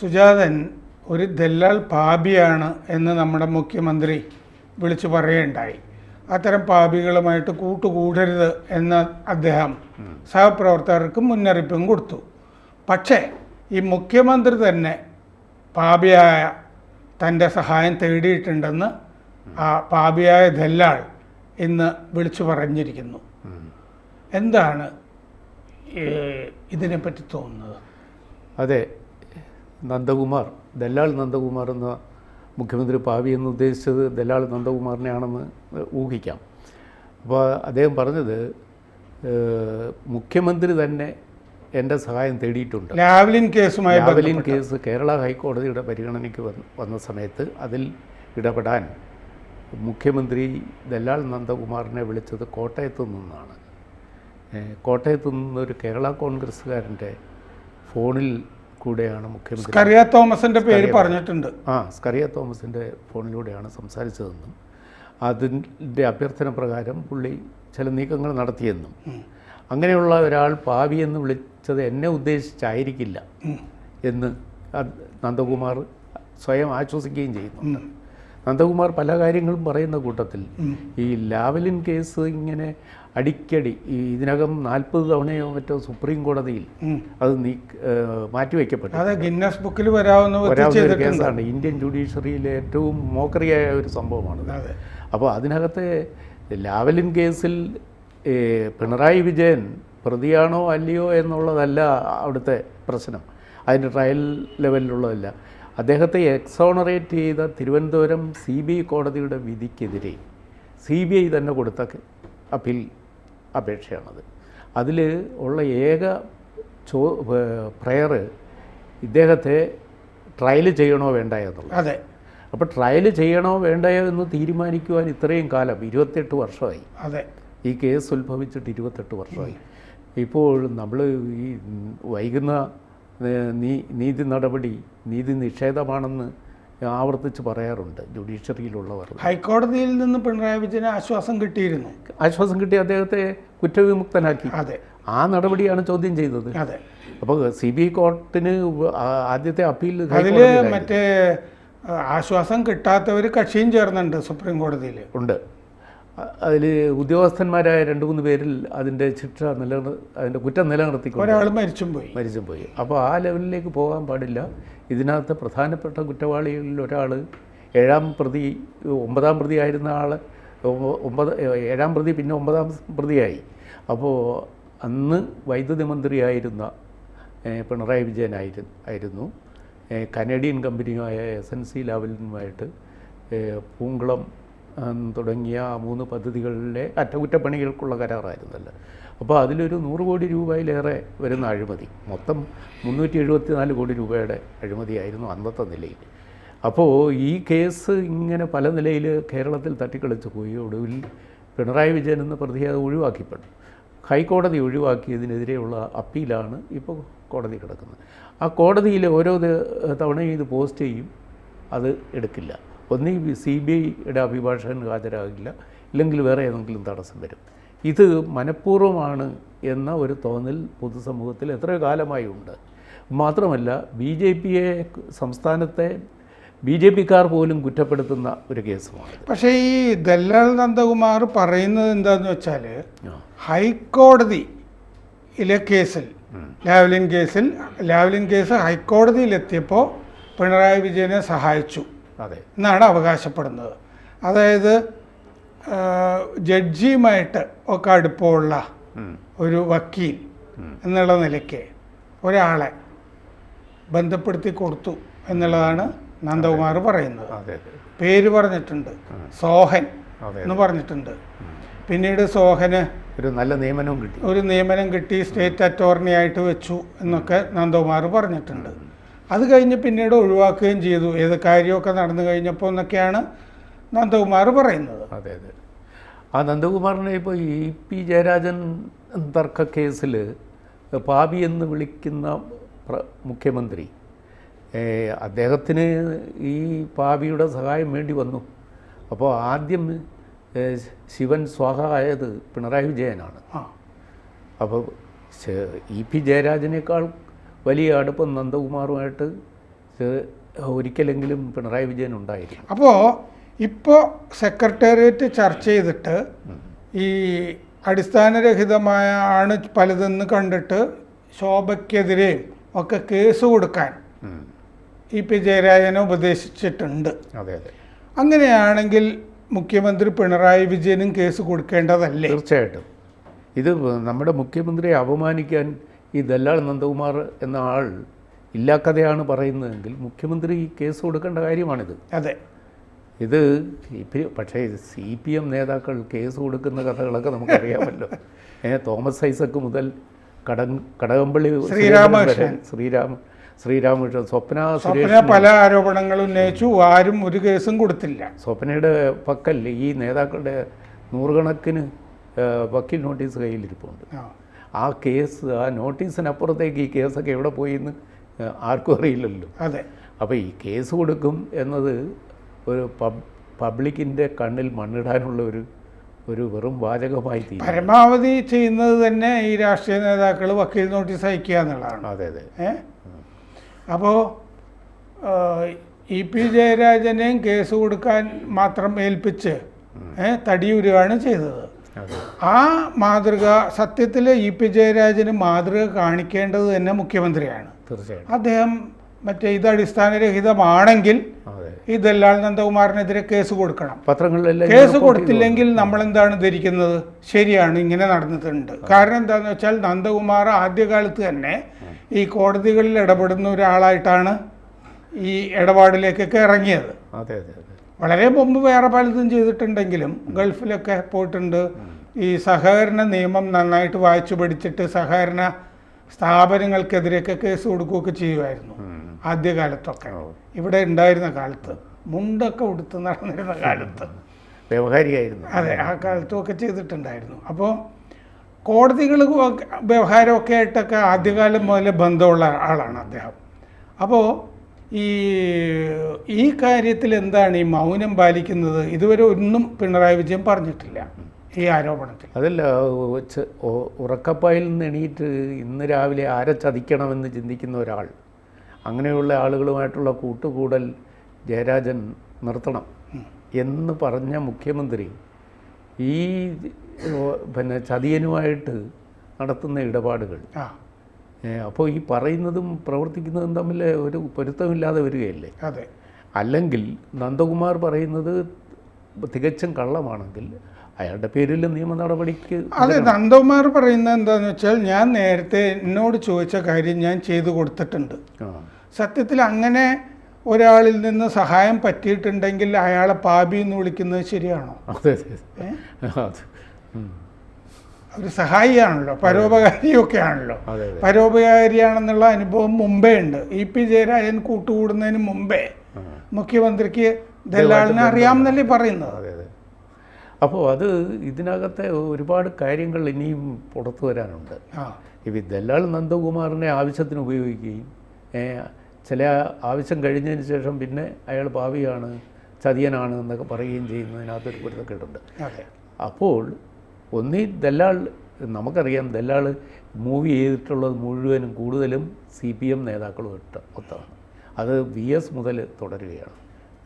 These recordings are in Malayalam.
സുജാതൻ ഒരു ദല്ലാൽ പാപിയാണ് എന്ന് നമ്മുടെ മുഖ്യമന്ത്രി വിളിച്ചു പറയുകയുണ്ടായി. അത്തരം പാപികളുമായിട്ട് കൂട്ടുകൂടരുത് എന്ന് അദ്ദേഹം സഹപ്രവർത്തകർക്ക് മുന്നറിയിപ്പും കൊടുത്തു. പക്ഷേ ഈ മുഖ്യമന്ത്രി തന്നെ പാപിയായ തൻ്റെ സഹായം തേടിയിട്ടുണ്ടെന്ന് ആ പാപിയായ ദല്ലാൾ ഇന്ന് വിളിച്ചു പറഞ്ഞിരിക്കുന്നു. എന്താണ് ഇതിനെപ്പറ്റി തോന്നുന്നത്? അതെ, നന്ദകുമാർ, ദല്ലാൾ നന്ദകുമാർ എന്ന മുഖ്യമന്ത്രി പാവി എന്ന് ഉദ്ദേശിച്ചത് ദല്ലാൾ നന്ദകുമാറിനെയാണെന്ന് ഊഹിക്കാം. അപ്പോൾ അദ്ദേഹം പറഞ്ഞത് മുഖ്യമന്ത്രി തന്നെ എൻ്റെ സഹായം തേടിയിട്ടുണ്ട്. ലാവ്ലിൻ കേസ് കേരള ഹൈക്കോടതിയുടെ പരിഗണനയ്ക്ക് വന്ന സമയത്ത് അതിൽ ഇടപെടാൻ മുഖ്യമന്ത്രി ദല്ലാൾ നന്ദകുമാറിനെ വിളിച്ചത് കോട്ടയത്തു നിന്നാണ്. കോട്ടയത്തു നിന്നൊരു കേരള കോൺഗ്രസ്സുകാരൻ്റെ ഫോണിൽ കൂടെയാണ് മുഖ്യമന്ത്രി സ്കറിയ തോമസിൻ്റെ പേര് പറഞ്ഞിട്ടുണ്ട്. സ്കറിയ തോമസിൻ്റെ ഫോണിലൂടെയാണ് സംസാരിച്ചതെന്നും അതിൻ്റെ അഭ്യർത്ഥന പ്രകാരം പുള്ളി ചില നീക്കങ്ങൾ നടത്തിയെന്നും അങ്ങനെയുള്ള ഒരാൾ പാവി എന്ന് വിളിച്ചത് എന്നെ ഉദ്ദേശിച്ചായിരിക്കില്ല എന്ന് നന്ദകുമാർ സ്വയം ആശ്വസിക്കുകയും ചെയ്യുന്നുണ്ട്. നന്ദകുമാർ പല കാര്യങ്ങളും പറയുന്ന കൂട്ടത്തിൽ ഈ ലാവ്ലിൻ കേസ് ഇങ്ങനെ അടിക്കടി ഇതിനകം 40 തവണയോ മറ്റോ സുപ്രീം കോടതിയിൽ അത് മാറ്റിവെക്കപ്പെട്ടു. ഗിന്നസ് ബുക്കിൽ വരാവുന്ന ഒരു കേസാണ്. ഇന്ത്യൻ ജുഡീഷ്യറിയിലെ ഏറ്റവും മോക്കറിയായ ഒരു സംഭവമാണ്. അപ്പോൾ അതിനകത്തെ ലാവ്ലിൻ കേസിൽ പിണറായി വിജയൻ പ്രതിയാണോ അല്ലയോ എന്നുള്ളതല്ല അവിടുത്തെ പ്രശ്നം, അതിൻ്റെ ട്രയൽ ലെവലിലുള്ളതല്ല. അദ്ദേഹത്തെ എക്സോണറേറ്റ് ചെയ്ത തിരുവനന്തപുരം CBI കോടതിയുടെ വിധിക്കെതിരെ CBI തന്നെ കൊടുത്ത അപ്പീൽ അപേക്ഷയാണത്. അതിൽ ഉള്ള ഏക പ്രയർ ഇദ്ദേഹത്തെ ട്രയൽ ചെയ്യണോ വേണ്ടയോ എന്നുള്ളത്. അതെ. അപ്പോൾ ട്രയൽ ചെയ്യണോ വേണ്ടയോ എന്ന് തീരുമാനിക്കുവാൻ ഇത്രയും കാലം 28 വർഷമായി. അതെ, ഈ കേസ് ഉത്ഭവിച്ചിട്ട് 28 വർഷമായി. ഇപ്പോൾ നമ്മൾ ഈ വൈകുന്ന നീതി നടപടി നീതി നിഷേധമാണെന്ന് ആവർത്തിച്ച് പറയാറുണ്ട് ജുഡീഷ്യറിയിലുള്ളവർ. ഹൈക്കോടതിയിൽ നിന്ന് പിണറായി വിജയന് ആശ്വാസം കിട്ടിയിരുന്നു. ആശ്വാസം കിട്ടി അദ്ദേഹത്തെ കുറ്റവിമുക്തനാക്കി. അതെ, ആ നടപടിയാണ് ചോദ്യം ചെയ്തത്. അതെ. അപ്പോൾ CBI കോർട്ടിന് ആദ്യത്തെ അപ്പീൽ അതിൽ മറ്റേ ആശ്വാസം കിട്ടാത്തവർ കക്ഷിയും ചേർന്നുണ്ട് സുപ്രീം കോടതിയിൽ ഉണ്ട്. അതിൽ ഉദ്യോഗസ്ഥന്മാരായ 2-3 പേരിൽ അതിൻ്റെ ശിക്ഷ അതിൻ്റെ കുറ്റം നിലനിർത്തിക്കൊണ്ട് ഒരാൾ മരിച്ചും പോയി. അപ്പോൾ ആ ലെവലിലേക്ക് പോകാൻ പാടില്ല. ഇതിനകത്ത് പ്രധാനപ്പെട്ട കുറ്റവാളികളിൽ ഒരാൾ 7ാം പ്രതി 9ാം പ്രതി ആയിരുന്ന ആൾ 7ാം പ്രതി പിന്നെ 9ാം പ്രതിയായി. അപ്പോൾ അന്ന് വൈദ്യുതി മന്ത്രിയായിരുന്ന പിണറായി വിജയനായിരുന്നു കനേഡിയൻ കമ്പനിയായ SNC ലാവലിനുമായിട്ട് പൂങ്കുളം തുടങ്ങിയ 3 പദ്ധതികളിലെ അറ്റകുറ്റപ്പണികൾക്കുള്ള കരാറായിരുന്നല്ലോ. അപ്പോൾ അതിലൊരു 100 കോടി രൂപയിലേറെ വരുന്ന അഴിമതി, മൊത്തം 374 കോടി രൂപയുടെ അഴിമതിയായിരുന്നു അന്നത്തെ നിലയിൽ. അപ്പോൾ ഈ കേസ് ഇങ്ങനെ പല നിലയിൽ കേരളത്തിൽ തട്ടിക്കളിച്ച് പോയി. ഒടുവിൽ പിണറായി വിജയൻ എന്ന പ്രതിയെ അത് ഒഴിവാക്കിപ്പെട്ടു. ഹൈക്കോടതി ഒഴിവാക്കിയതിനെതിരെയുള്ള അപ്പീലാണ് ഇപ്പോൾ കോടതി കിടക്കുന്നത്. ആ കോടതിയിൽ ഓരോ തവണയും ഇത് പോസ്റ്റ് ചെയ്യും, അത് എടുക്കില്ല. ഒന്നീ CBIയുടെ അഭിഭാഷകൻ ഹാജരാകില്ല, ഇല്ലെങ്കിൽ വേറെ ഏതെങ്കിലും തടസ്സം വരും. ഇത് മനഃപൂർവ്വമാണ് എന്ന ഒരു തോന്നൽ പൊതുസമൂഹത്തിൽ എത്രയോ കാലമായി ഉണ്ട്. മാത്രമല്ല BJPയെ സംസ്ഥാനത്തെ BJPക്കാർ പോലും കുറ്റപ്പെടുത്തുന്ന ഒരു കേസുമാണ്. പക്ഷേ ഈ ദല്ലാൽ നന്ദകുമാർ പറയുന്നത് എന്താണെന്ന് വെച്ചാൽ ഹൈക്കോടതിയിലെ കേസിൽ ലാവ്ലിൻ കേസ് ഹൈക്കോടതിയിലെത്തിയപ്പോൾ പിണറായി വിജയനെ സഹായിച്ചു എന്നാണ് അവകാശപ്പെടുന്നത്. അതായത് ജഡ്ജിയുമായിട്ട് ഒക്കെ അടുപ്പമുള്ള ഒരു വക്കീൽ എന്നുള്ള നിലയ്ക്ക് ഒരാളെ ബന്ധപ്പെടുത്തി കൊടുത്തു എന്നുള്ളതാണ് നന്ദകുമാർ പറയുന്നത്. പേര് പറഞ്ഞിട്ടുണ്ട്, സോഹൻ എന്ന് പറഞ്ഞിട്ടുണ്ട്. പിന്നീട് സോഹന് ഒരു നിയമനം കിട്ടി, സ്റ്റേറ്റ് അറ്റോർണി ആയിട്ട് വെച്ചു എന്നൊക്കെ നന്ദകുമാർ പറഞ്ഞിട്ടുണ്ട്. അത് കഴിഞ്ഞ് പിന്നീട് ഒഴിവാക്കുകയും ചെയ്തു. ഏത് കാര്യമൊക്കെ നടന്നു കഴിഞ്ഞപ്പോൾ എന്നൊക്കെയാണ് നന്ദകുമാർ പറയുന്നത്. അതെ. ആ നന്ദകുമാറിനെ ഇപ്പോൾ EP ജയരാജൻ തർക്ക കേസിൽ പാപി എന്ന് വിളിക്കുന്ന മുഖ്യമന്ത്രി, അദ്ദേഹത്തിന് ഈ പാപിയുടെ സഹായം വേണ്ടി വന്നു. അപ്പോൾ ആദ്യം ശിവൻ സ്വാഹ ആയത് പിണറായി വിജയനാണ്. അപ്പോൾ EP ജയരാജനേക്കാൾ വലിയ അടുപ്പം നന്ദകുമാറുമായിട്ട് ഒരിക്കലെങ്കിലും പിണറായി വിജയൻ ഉണ്ടായിരിക്കും. അപ്പോൾ ഇപ്പോൾ സെക്രട്ടേറിയറ്റ് ചർച്ച ചെയ്തിട്ട് ഈ അടിസ്ഥാനരഹിതമായ ആണ് പലതെന്ന് കണ്ടിട്ട് ശോഭയ്ക്കെതിരെയും ഒക്കെ കേസ് കൊടുക്കാൻ ഇ പി ജയരാജനെ ഉപദേശിച്ചിട്ടുണ്ട്. അതെ അതെ. അങ്ങനെയാണെങ്കിൽ മുഖ്യമന്ത്രി പിണറായി വിജയനും കേസ് കൊടുക്കേണ്ടതല്ലേ? തീർച്ചയായിട്ടും. ഇത് നമ്മുടെ മുഖ്യമന്ത്രിയെ അപമാനിക്കാൻ ഈ ദല്ലാൾ നന്ദകുമാർ എന്ന ആൾ ഇല്ലാ കഥയാണ് പറയുന്നതെങ്കിൽ മുഖ്യമന്ത്രി കേസ് കൊടുക്കേണ്ട കാര്യമാണിത്. അതെ. ഇത് പക്ഷേ CPM നേതാക്കൾ കേസ് കൊടുക്കുന്ന കഥകളൊക്കെ നമുക്കറിയാമല്ലോ. തോമസ് ഐസക്ക് മുതൽ കടകംപള്ളി ശ്രീരാമകൃഷ്ണൻ, സ്വപ്ന പല ആരോപണങ്ങളും ഉന്നയിച്ചു. ആരും ഒരു കേസും കൊടുത്തില്ല. സ്വപ്നയുടെ പക്കൽ ഈ നേതാക്കളുടെ നൂറുകണക്കിന് വക്കീൽ നോട്ടീസ് കയ്യിലിരിപ്പുണ്ട്. ആ കേസ്, ആ നോട്ടീസിനപ്പുറത്തേക്ക് ഈ കേസൊക്കെ എവിടെ പോയി എന്ന് ആർക്കും അറിയില്ലല്ലോ. അതെ. അപ്പോൾ ഈ കേസ് കൊടുക്കും എന്നത് ഒരു പബ്ലിക്കിൻ്റെ കണ്ണിൽ മണ്ണിടാനുള്ള ഒരു വെറും വാചകമായി തീരും. പരമാവധി ചെയ്യുന്നത് തന്നെ ഈ രാഷ്ട്രീയ നേതാക്കൾ വക്കീൽ നോട്ടീസ് അയക്കുക എന്നുള്ളതാണ്. അതെ അതെ. അപ്പോൾ ഇ പി ജയരാജനെയും കേസ് കൊടുക്കാൻ മാത്രം ഏൽപ്പിച്ച് തടിയുരുകയാണ് ചെയ്തത്. ആ മാതൃക സത്യത്തിൽ ഇ പി ജയരാജന് മാതൃക കാണിക്കേണ്ടത് തന്നെ മുഖ്യമന്ത്രിയാണ്. തീർച്ചയായും. അദ്ദേഹം ഇത് അടിസ്ഥാനരഹിതമാണെങ്കിൽ ഈ ദല്ലാൾ നന്ദകുമാറിനെതിരെ കേസ് കൊടുക്കണം. പത്രങ്ങളിലെല്ലാം കേസ് കൊടുത്തില്ലെങ്കിൽ നമ്മൾ എന്താണ് ധരിക്കുന്നത്? ശരിയാണ്, ഇങ്ങനെ നടന്നിട്ടുണ്ട്. കാരണം എന്താണെന്ന് വെച്ചാൽ നന്ദകുമാർ ആദ്യകാലത്ത് തന്നെ ഈ കോടതികളിൽ ഇടപെടുന്ന ഒരാളായിട്ടാണ് ഈ ഇടപാടിലേക്കൊക്കെ ഇറങ്ങിയത്. അതെ അതെ. വളരെ മുമ്പ് വേറെ പലതും ചെയ്തിട്ടുണ്ടെങ്കിലും ഗൾഫിലൊക്കെ പോയിട്ടുണ്ട്. ഈ സഹകരണ നിയമം നന്നായിട്ട് വായിച്ചു പഠിച്ചിട്ട് സഹകരണ സ്ഥാപനങ്ങൾക്കെതിരെയൊക്കെ കേസ് കൊടുക്കുകയൊക്കെ ചെയ്യുമായിരുന്നു ആദ്യകാലത്തൊക്കെ. ഇവിടെ ഉണ്ടായിരുന്ന കാലത്ത്, മുണ്ടൊക്കെ ഉടുത്ത് നടന്നിരുന്ന കാലത്ത് വ്യവഹാരിയായിരുന്നു. അതെ, ആ കാലത്തുമൊക്കെ ചെയ്തിട്ടുണ്ടായിരുന്നു. അപ്പോൾ കോടതികൾ വ്യവഹാരമൊക്കെ ആയിട്ടൊക്കെ ആദ്യകാലം മുതലേ ബന്ധമുള്ള ആളാണ് അദ്ദേഹം. അപ്പോൾ ഈ കാര്യത്തിൽ എന്താണ് ഈ മൗനം പാലിക്കുന്നത്? ഇതുവരെ ഒന്നും പിണറായി വിജയൻ പറഞ്ഞിട്ടില്ല ഈ ആരോപണത്തിൽ. അതല്ല, ഉറക്കപ്പായിൽ നിന്ന് എണീറ്റ് ഇന്ന് രാവിലെ ആരെ ചതിക്കണമെന്ന് ചിന്തിക്കുന്ന ഒരാൾ, അങ്ങനെയുള്ള ആളുകളുമായിട്ടുള്ള കൂട്ടുകൂടൽ ജയരാജൻ നിർത്തണം എന്ന് പറഞ്ഞ മുഖ്യമന്ത്രി ഈ ചതിയനുമായിട്ട് നടത്തുന്ന ഇടപാടുകൾ, അപ്പോൾ ഈ പറയുന്നതും പ്രവർത്തിക്കുന്നതും തമ്മിൽ ഒരു പൊരുത്തമില്ലാതെ വരികയല്ലേ? അതെ. അല്ലെങ്കിൽ നന്ദകുമാർ പറയുന്നത് തികച്ചും കള്ളമാണെങ്കിൽ അയാളുടെ പേരിൽ നിയമ നടപടിക്ക്. അതെ, നന്ദകുമാർ പറയുന്നത് എന്താണെന്ന് വെച്ചാൽ ഞാൻ നേരത്തെ എന്നോട് ചോദിച്ച കാര്യം ഞാൻ ചെയ്തു കൊടുത്തിട്ടുണ്ട്. സത്യത്തിൽ അങ്ങനെ ഒരാളിൽ നിന്ന് സഹായം പറ്റിയിട്ടുണ്ടെങ്കിൽ അയാളെ പാപി എന്ന് വിളിക്കുന്നത് ശരിയാണോ? അതെ. ഒരു സഹായിയാണല്ലോ, പരോപകാരിയൊക്കെ ആണല്ലോ. പരോപകാരിയാണെന്നുള്ള അനുഭവം മുമ്പേ ഉണ്ട്. ഇ പി ജയരാജൻ കൂട്ടുകൂടുന്നതിന് മുമ്പേ മുഖ്യമന്ത്രിക്ക് ദല്ലാളിനെ അറിയാമെന്നല്ലേ പറയുന്നത്. അപ്പോൾ അത് ഇതിനകത്തെ ഒരുപാട് കാര്യങ്ങൾ ഇനിയും പുറത്തു വരാനുണ്ട്. ഈ ദല്ലാൾ നന്ദകുമാറിനെ ആവശ്യത്തിന് ഉപയോഗിക്കുകയും ചില ആവശ്യം കഴിഞ്ഞതിന് ശേഷം പിന്നെ അയാൾ പാവിയാണ്, ചതിയനാണ് എന്നൊക്കെ പറയുകയും ചെയ്യുന്നതിനകത്തൊരു പൊരുത്തക്കേടുണ്ട്. അപ്പോൾ ഒന്നീ ദല്ലാൾ, നമുക്കറിയാം ദല്ലാൾ മൂവ് ചെയ്തിട്ടുള്ളത് മുഴുവനും കൂടുതലും CPM നേതാക്കളും ഒത്താണ്. അത് VS മുതൽ തുടരുകയാണ്,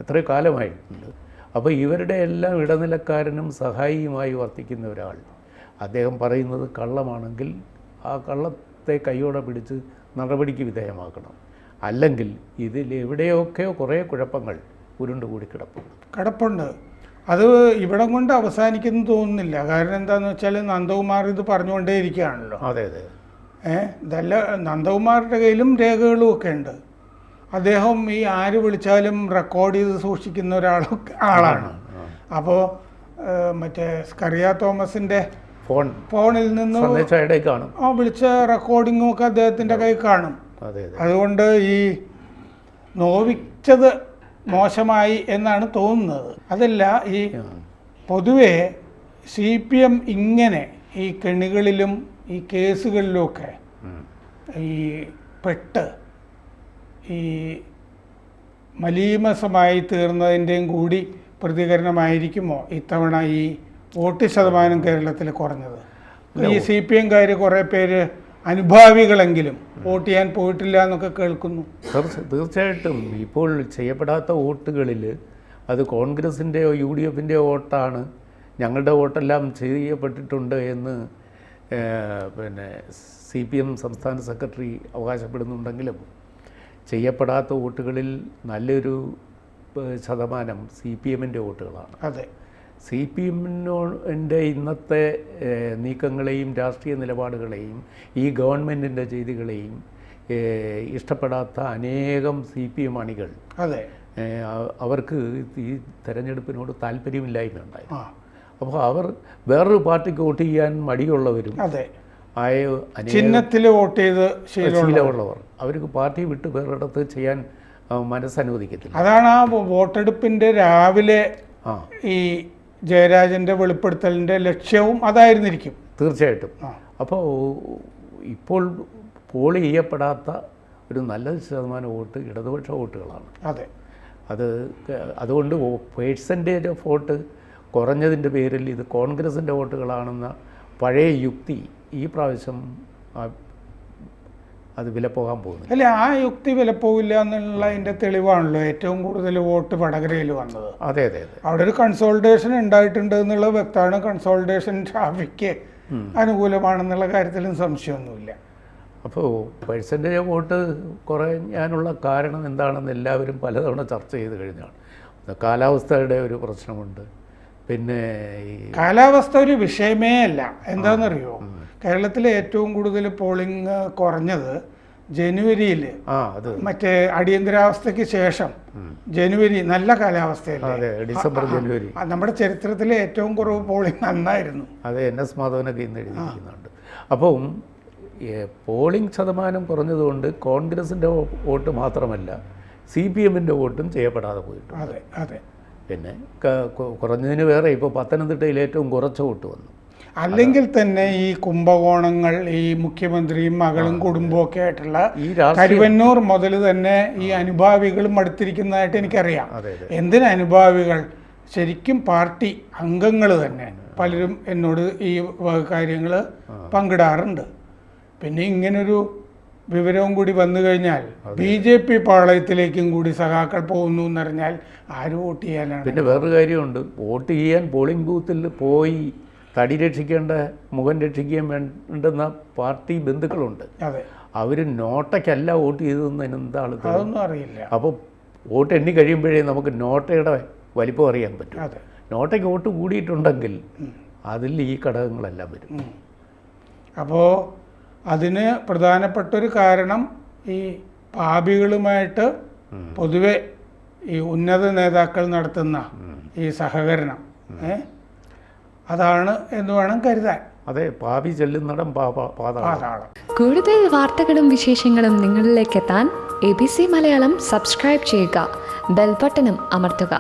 എത്രയോ കാലമായിട്ടുണ്ട്. അപ്പോൾ ഇവരുടെ എല്ലാം ഇടനിലക്കാരനും സഹായിയുമായി വർത്തിക്കുന്ന ഒരാൾ, അദ്ദേഹം പറയുന്നത് കള്ളമാണെങ്കിൽ ആ കള്ളത്തെ കൈയോടെ പിടിച്ച് നടപടിക്ക് വിധേയമാക്കണം. അല്ലെങ്കിൽ ഇതിൽ എവിടെയൊക്കെയോ കുറേ കുഴപ്പങ്ങൾ ഉരുണ്ടുകൂടി കിടപ്പുണ്ട്. അത് ഇവിടം കൊണ്ട് അവസാനിക്കുന്നു തോന്നുന്നില്ല. കാരണം എന്താണെന്ന് വെച്ചാൽ നന്ദകുമാർ ഇത് പറഞ്ഞുകൊണ്ടേയിരിക്കുകയാണല്ലോ. അതെ അതെ. നന്ദകുമാരുടെ കയ്യിലും രേഖകളും ഒക്കെ ഉണ്ട്. അദ്ദേഹം ഈ ആര് വിളിച്ചാലും റെക്കോർഡ് ചെയ്ത് സൂക്ഷിക്കുന്ന ആളാണ്. അപ്പോൾ സ്കറിയ തോമസിൻ്റെ ഫോണിൽ നിന്ന് വിളിച്ച റെക്കോർഡിങ്ങും ഒക്കെ അദ്ദേഹത്തിൻ്റെ കയ്യിൽ കാണും. അതുകൊണ്ട് ഈ നോവിച്ചത് മോശമായി എന്നാണ് തോന്നുന്നത്. അതല്ല, ഈ പൊതുവെ CPM ഇങ്ങനെ ഈ കെണികളിലും ഈ കേസുകളിലുമൊക്കെ ഈ പെട്ട് ഈ മലീമസമായി തീർന്നതിൻ്റെയും കൂടി പ്രതികരണമായിരിക്കുമോ ഇത്തവണ ഈ വോട്ട് ശതമാനം കേരളത്തിൽ കുറഞ്ഞത്? ഈ CPMകാർ കുറേ പേര് അനുഭാവികളെങ്കിലും വോട്ട് ചെയ്യാൻ പോയിട്ടില്ല എന്നൊക്കെ കേൾക്കുന്നു. തീർച്ചയായിട്ടും ഇപ്പോൾ ചെയ്യപ്പെടാത്ത വോട്ടുകളിൽ അത് കോൺഗ്രസിൻ്റെയോ UDFൻ്റെയോ വോട്ടാണ്, ഞങ്ങളുടെ വോട്ടെല്ലാം ചെയ്യപ്പെട്ടിട്ടുണ്ട് എന്ന് പിന്നെ CPM സംസ്ഥാന സെക്രട്ടറി അവകാശപ്പെടുന്നുണ്ടെങ്കിലും ചെയ്യപ്പെടാത്ത വോട്ടുകളിൽ നല്ലൊരു ശതമാനം CPMൻ്റെ വോട്ടുകളാണ്. അതെ, CPMൻ്റെ ഇന്നത്തെ നീക്കങ്ങളെയും രാഷ്ട്രീയ നിലപാടുകളെയും ഈ ഗവൺമെൻറ്റിൻ്റെ ചെയ്തികളെയും ഇഷ്ടപ്പെടാത്ത അനേകം CPM അണികൾ, അതെ, അവർക്ക് ഈ തെരഞ്ഞെടുപ്പിനോട് താല്പര്യമില്ലായ്മ ഉണ്ടായി. അപ്പോൾ അവർ വേറൊരു പാർട്ടിക്ക് വോട്ട് ചെയ്യാൻ മടിയുള്ളവരും അതെ, ആയ ചിഹ്നത്തിൽ വോട്ട് ചെയ്ത് ശീലമുള്ളവർ അവർക്ക് പാർട്ടി വിട്ട് വേറിടത്ത് ചെയ്യാൻ മനസ്സനുവദിക്കത്തില്ല. അതാണ് ആ വോട്ടെടുപ്പിൻ്റെ രാവിലെ ഈ ജയരാജൻ്റെ വെളിപ്പെടുത്തലിൻ്റെ ലക്ഷ്യവും അതായിരുന്നിരിക്കും. തീർച്ചയായിട്ടും. അപ്പോൾ ഇപ്പോൾ പോൾ ചെയ്യപ്പെടാത്ത ഒരു നല്ല ശതമാനം വോട്ട് ഇടതുപക്ഷ വോട്ടുകളാണ്. അതെ, അതുകൊണ്ട് പേഴ്സൻറ്റേജ് ഓഫ് വോട്ട് കുറഞ്ഞതിൻ്റെ പേരിൽ ഇത് കോൺഗ്രസിൻ്റെ വോട്ടുകളാണെന്ന പഴയ യുക്തി ഈ പ്രാവശ്യം അത് വിലപ്പോകാൻ പോകുന്നു. അല്ല, ആ യുക്തി വിലപ്പോവില്ല എന്നുള്ള അതിൻ്റെ തെളിവാണല്ലോ ഏറ്റവും കൂടുതൽ വോട്ട് വടകരയിൽ വന്നത്. അതെ അതെ അതെ, അവിടെ ഒരു കൺസോൾട്ടേഷൻ ഉണ്ടായിട്ടുണ്ട് എന്നുള്ളത് വ്യക്തമാണ്. കൺസോൾട്ടേഷൻ ഷാഫിക്ക് അനുകൂലമാണെന്നുള്ള കാര്യത്തിലും സംശയമൊന്നുമില്ല. അപ്പോൾ പെർസെൻറ്റേജ് വോട്ട് കുറയാനുള്ള കാരണം എന്താണെന്ന് എല്ലാവരും പലതവണ ചർച്ച ചെയ്ത് കഴിഞ്ഞാണ്. കാലാവസ്ഥയുടെ ഒരു പ്രശ്നമുണ്ട്. പിന്നെ ഈ കാലാവസ്ഥ ഒരു വിഷയമേ അല്ല. എന്താണെന്നറിയോ, കേരളത്തിലെ ഏറ്റവും കൂടുതൽ പോളിംഗ് കുറഞ്ഞത് ജനുവരിയിൽ, മറ്റേ അടിയന്തരാവസ്ഥയ്ക്ക് ശേഷം ജനുവരി നല്ല കാലാവസ്ഥയല്ലേ, ഡിസംബർ ജനുവരി നമ്മുടെ ചരിത്രത്തിലെ ഏറ്റവും കുറവ് പോളിംഗ് അന്നായിരുന്നു. അത് NS മാധവനൊക്കെ ഇന്ന് എഴുതിയിരിക്കുന്നുണ്ട്. അപ്പം പോളിംഗ് ശതമാനം കുറഞ്ഞതുകൊണ്ട് കോൺഗ്രസിൻ്റെ വോട്ട് മാത്രമല്ല CPMൻ്റെ വോട്ടും ചെയ്യപ്പെടാതെ പോയിട്ടുണ്ട്. അതെ അതെ, പിന്നെ കുറഞ്ഞതിന് വേറെ ഇപ്പോൾ പത്തനംതിട്ടയിൽ ഏറ്റവും കുറച്ച് വോട്ട് വന്നു. അല്ലെങ്കിൽ തന്നെ ഈ കുംഭകോണങ്ങൾ, ഈ മുഖ്യമന്ത്രിയും മകളും കുടുംബവും ഒക്കെ ആയിട്ടുള്ള കരുവന്നൂർ മുതൽ തന്നെ ഈ അനുഭാവികളും അടുത്തിരിക്കുന്നതായിട്ട് എനിക്കറിയാം. എന്തിനനുഭാവികൾ, ശരിക്കും പാർട്ടി അംഗങ്ങൾ തന്നെ പലരും എന്നോട് ഈ കാര്യങ്ങൾ പങ്കിടാറുണ്ട്. പിന്നെ ഇങ്ങനൊരു വിവരവും കൂടി വന്നു കഴിഞ്ഞാൽ BJP പാളയത്തിലേക്കും കൂടി സഖാക്കൾ പോകുന്നു എന്നറിഞ്ഞാൽ ആര് വോട്ട് ചെയ്യാനാണ്? പിന്നെ വേറൊരു കാര്യമുണ്ട്, വോട്ട് ചെയ്യാൻ പോളിംഗ് ബൂത്തിൽ പോയി തടി രക്ഷിക്കേണ്ട മുഖം രക്ഷിക്കാൻ വേണ്ടുന്ന പാർട്ടി ബന്ധുക്കളുണ്ട്. അതെ, അവർ നോട്ടയ്ക്കല്ല വോട്ട് ചെയ്തതെന്ന് എന്താണ് അതൊന്നും അറിയില്ല. അപ്പോൾ വോട്ട് എണ്ണി കഴിയുമ്പോഴേ നമുക്ക് നോട്ടയുടെ വലിപ്പം അറിയാൻ പറ്റും. അതെ, നോട്ടയ്ക്ക് വോട്ട് കൂടിയിട്ടുണ്ടെങ്കിൽ അതിൽ ഈ ഘടകങ്ങളെല്ലാം വരും. അപ്പോൾ അതിന് പ്രധാനപ്പെട്ടൊരു കാരണം ഈ പാപികളുമായിട്ട് പൊതുവെ ഈ ഉന്നത നേതാക്കൾ നടത്തുന്ന ഈ സഹകരണം അതാണ് എന്ന് വേണം കരുതാൻ. അതെ, പാപി ചെല്ലുന്നിടം പാതാളം. കൂടുതൽ വാർത്തകളും വിശേഷങ്ങളും നിങ്ങളിലേക്ക് എത്താൻ ABC മലയാളം സബ്സ്ക്രൈബ് ചെയ്യുക, ബെൽ ബട്ടണും അമർത്തുക.